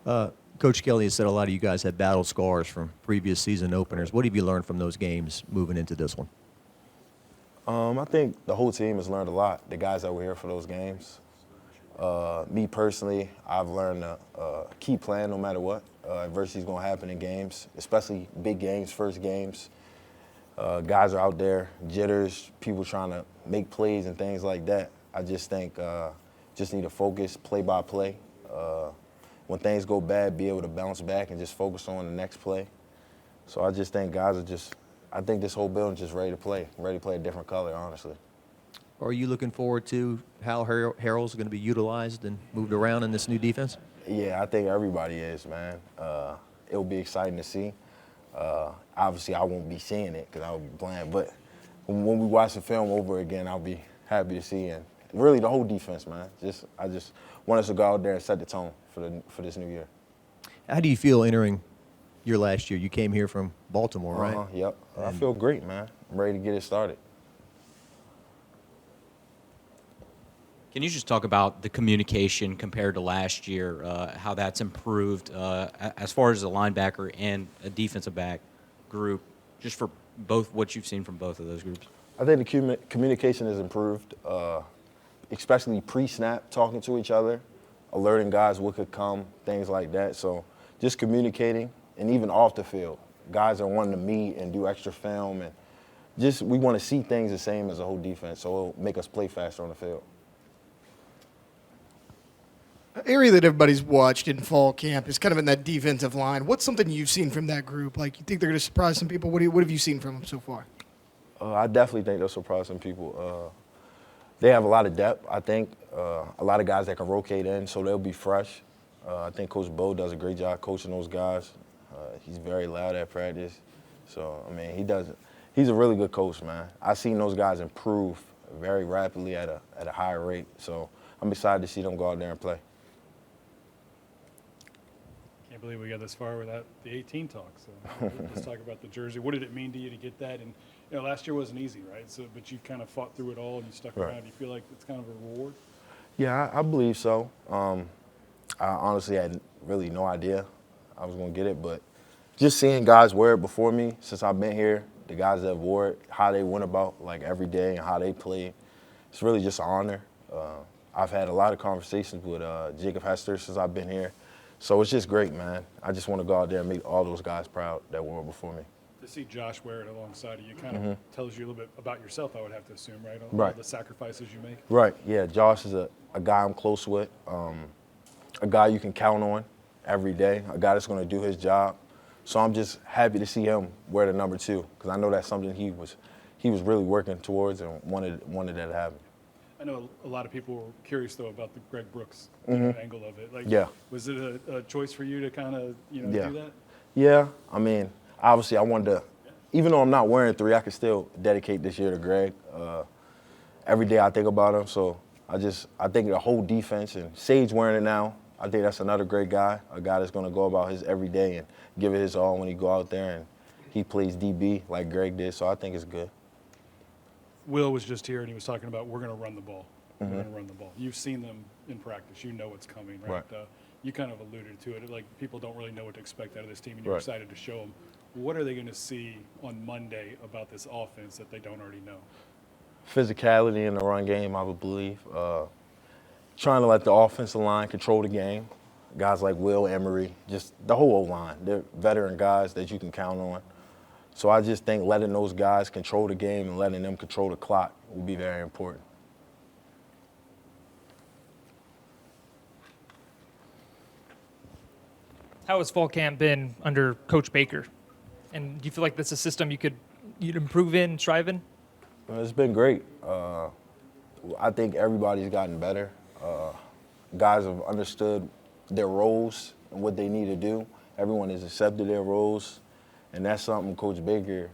Coach Kelly has said a lot of you guys had battle scars from previous season openers. What have you learned from those games moving into this one? I think the whole team has learned a lot, the guys that were here for those games. Me personally, I've learned to keep playing no matter what. Adversity is going to happen in games, especially big games, first games. Guys are out there, jitters, people trying to make plays and things like that. I just think just need to focus play by play. When things go bad, be able to bounce back and just focus on the next play. So I just think guys are just, I think this whole building's just ready to play a different color, honestly. Are you looking forward to how Harrell's going to be utilized and moved around in this new defense? Yeah, I think everybody is, man. It'll be exciting to see. Obviously, I won't be seeing it because I'll be playing, but when we watch the film over again, I'll be happy to see. And really, the whole defense, man. I just want us to go out there and set the tone for this new year. How do you feel entering your last year? You came here from Baltimore, right? Yep. I feel great, man. I'm ready to get it started. Can you just talk about the communication compared to last year, how that's improved as far as a linebacker and a defensive back group, just for both what you've seen from both of those groups? I think the communication has improved, especially pre-snap, talking to each other, alerting guys what could come, things like that. So just communicating, and even off the field, guys are wanting to meet and do extra film, and just we want to see things the same as the whole defense, so it'll make us play faster on the field. Area that everybody's watched in fall camp is kind of in that defensive line. What's something you've seen from that group? Like, you think they're going to surprise some people? What have you seen from them so far? I definitely think they'll surprise some people. They have a lot of depth, I think. A lot of guys that can rotate in, so they'll be fresh. I think Coach Bo does a great job coaching those guys. He's very loud at practice. So, I mean, he's a really good coach, man. I've seen those guys improve very rapidly at a higher rate. So I'm excited to see them go out there and play. Can't believe we got this far without the 18 talk. So let's talk about the jersey. What did it mean to you to get that? And last year wasn't easy, right? So, but you kind of fought through it all and you stuck around. Do you feel like it's kind of a reward? Yeah, I believe so. I honestly had really no idea I was going to get it, but just seeing guys wear it before me since I've been here, the guys that wore it, how they went about like every day and how they played, it's really just an honor. I've had a lot of conversations with Jacob Hester since I've been here. So it's just great, man. I just want to go out there and make all those guys proud that wore it before me. To see Josh wear it alongside of you kind of tells you a little bit about yourself, I would have to assume, right? Right. All the sacrifices you make. Right, yeah. Josh is a guy I'm close with, a guy you can count on every day, a guy that's going to do his job. So I'm just happy to see him wear the number 2 because I know that's something he was really working towards and wanted that to happen. I know a lot of people were curious, though, about the Greg Brooks angle of it. Like, Yeah. Was it a choice for you to kind of, do that? Yeah, I mean, obviously I wanted to, even though I'm not wearing 3, I could still dedicate this year to Greg. Every day I think about him, so I think the whole defense, and Sage wearing it now, I think that's another great guy, a guy that's going to go about his every day and give it his all when he go out there, and he plays DB like Greg did, so I think it's good. Will was just here, and he was talking about we're going to run the ball. We're going to run the ball. You've seen them in practice. You know what's coming, right? You kind of alluded to it. Like, people don't really know what to expect out of this team, and you're excited to show them. What are they going to see on Monday about this offense that they don't already know? Physicality in the run game, I would believe. Trying to let the offensive line control the game. Guys like Will, Emery, just the whole O-line. They're veteran guys that you can count on. So I just think letting those guys control the game and letting them control the clock will be very important. How has fall camp been under Coach Baker? And do you feel like that's a system you'd improve in, strive in? It's been great. I think everybody's gotten better. Guys have understood their roles and what they need to do. Everyone has accepted their roles. And that's something Coach Baker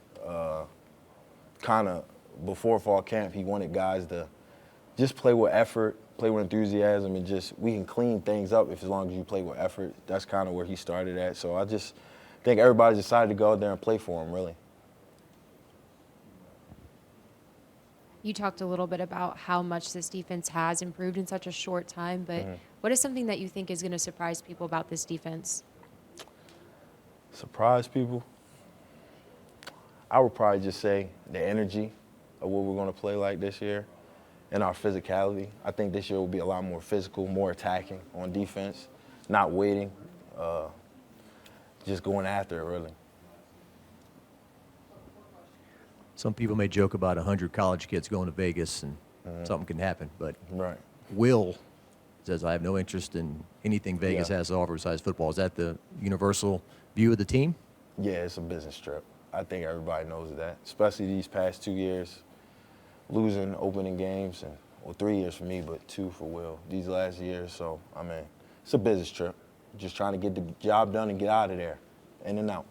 kind of, before fall camp, he wanted guys to just play with effort, play with enthusiasm, and just we can clean things up as long as you play with effort. That's kind of where he started at. So I just think everybody decided to go out there and play for him, really. You talked a little bit about how much this defense has improved in such a short time, but what is something that you think is going to surprise people about this defense? Surprise people? I would probably just say the energy of what we're going to play like this year and our physicality. I think this year will be a lot more physical, more attacking on defense, not waiting, just going after it, really. Some people may joke about 100 college kids going to Vegas and something can happen, but Right. Will says, I have no interest in anything Vegas Yeah. has to offer besides football. Is that the universal view of the team? Yeah, it's a business trip. I think everybody knows that, especially these past 2 years, losing opening games, and well, 3 years for me, but 2 for Will, these last years. So, I mean, it's a business trip. Just trying to get the job done and get out of there, in and out.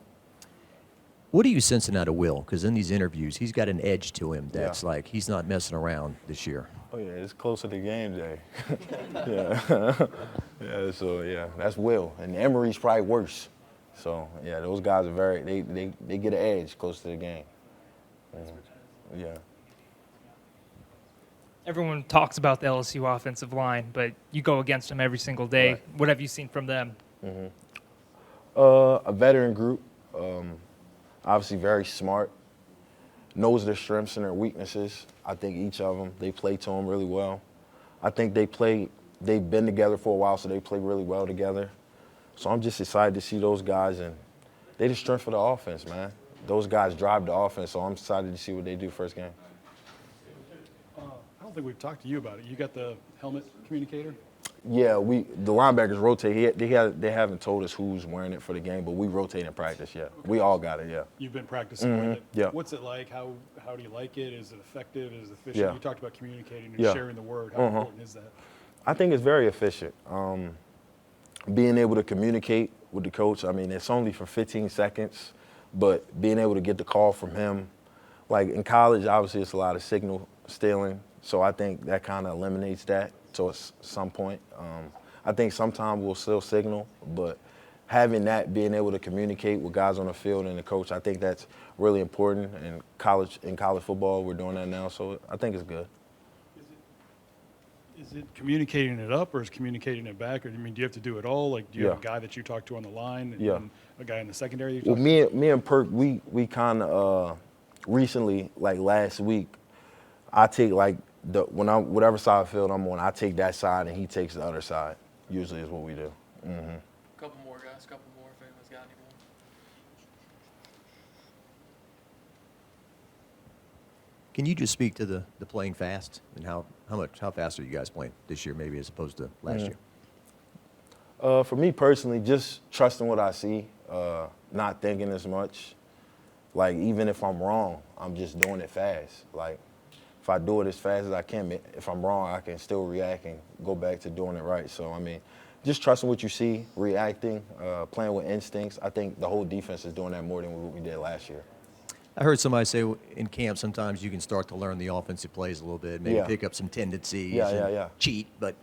What are you sensing out of Will? Because in these interviews, he's got an edge to him that's Yeah. like he's not messing around this year. Oh, yeah, it's closer to game day. Yeah. Yeah, so, yeah, that's Will. And Emery's probably worse. So, yeah, those guys are they get an edge close to the game. Yeah. Everyone talks about the LSU offensive line, but you go against them every single day. Right. What have you seen from them? A veteran group, obviously very smart, knows their strengths and their weaknesses. I think each of them, they play to them really well. I think they've been together for a while, so they play really well together. So I'm just excited to see those guys, and they the strength for the offense, man. Those guys drive the offense, so I'm excited to see what they do first game. I don't think we've talked to you about it. You got the helmet communicator? Yeah, the linebackers rotate. They haven't told us who's wearing it for the game, but we rotate in practice, yeah. We all got it, yeah. You've been practicing with it. yeah. What's it like? How do you like it? Is it effective? Is it efficient? Yeah. You talked about communicating and Yeah. sharing the word. How important is that? I think it's very efficient. Being able to communicate with the coach, I mean, it's only for 15 seconds, but being able to get the call from him, like in college, obviously it's a lot of signal stealing, so I think that kind of eliminates that to some point. I think sometimes we'll still signal, but having that, being able to communicate with guys on the field and the coach, I think that's really important. In college football, we're doing that now, so I think it's good. Is it communicating it up or is communicating it back? Or, I mean, do you have to do it all? Like, do you have a Yeah. guy that you talk to on the line and Yeah. then a guy in the secondary you Well, talk to? me and Perk, we kind of recently, like last week, I take like whatever side of the field I'm on, I take that side and he takes the other side. Usually is what we do. Couple more guys, couple more if anyone's got any more. Can you just speak to the playing fast and how fast are you guys playing this year maybe as opposed to last year? For me personally, just trusting what I see, not thinking as much. Like even if I'm wrong, I'm just doing it fast. Like if I do it as fast as I can, if I'm wrong, I can still react and go back to doing it right. So I mean, just trusting what you see, reacting, playing with instincts. I think the whole defense is doing that more than what we did last year. I heard somebody say in camp sometimes you can start to learn the offensive plays a little bit, maybe Yeah. pick up some tendencies Yeah, and yeah. cheat. But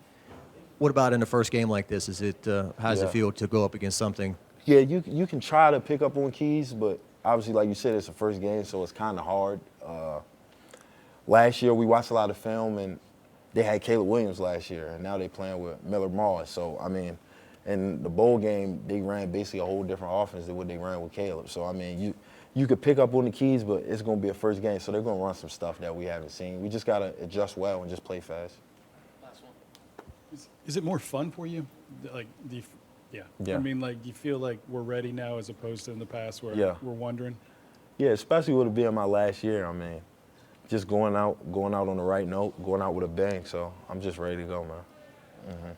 what about in the first game like this? Is it how does it Yeah. feel to go up against something? Yeah, you can try to pick up on keys, but obviously, like you said, it's the first game, so it's kind of hard. Last year, we watched a lot of film, and they had Caleb Williams last year, and now they're playing with Miller Moss. So, I mean, in the bowl game, they ran basically a whole different offense than what they ran with Caleb. So, I mean, you could pick up on the keys, but it's going to be a first game, so they're going to run some stuff that we haven't seen. We just got to adjust well and just play fast. Last one. Is it more fun for you? Like, yeah. Yeah. I mean, like, you feel like we're ready now as opposed to in the past where Yeah. we're wondering? Yeah, especially with it being my last year. I mean, just going out on the right note, going out with a bang. So I'm just ready to go, man.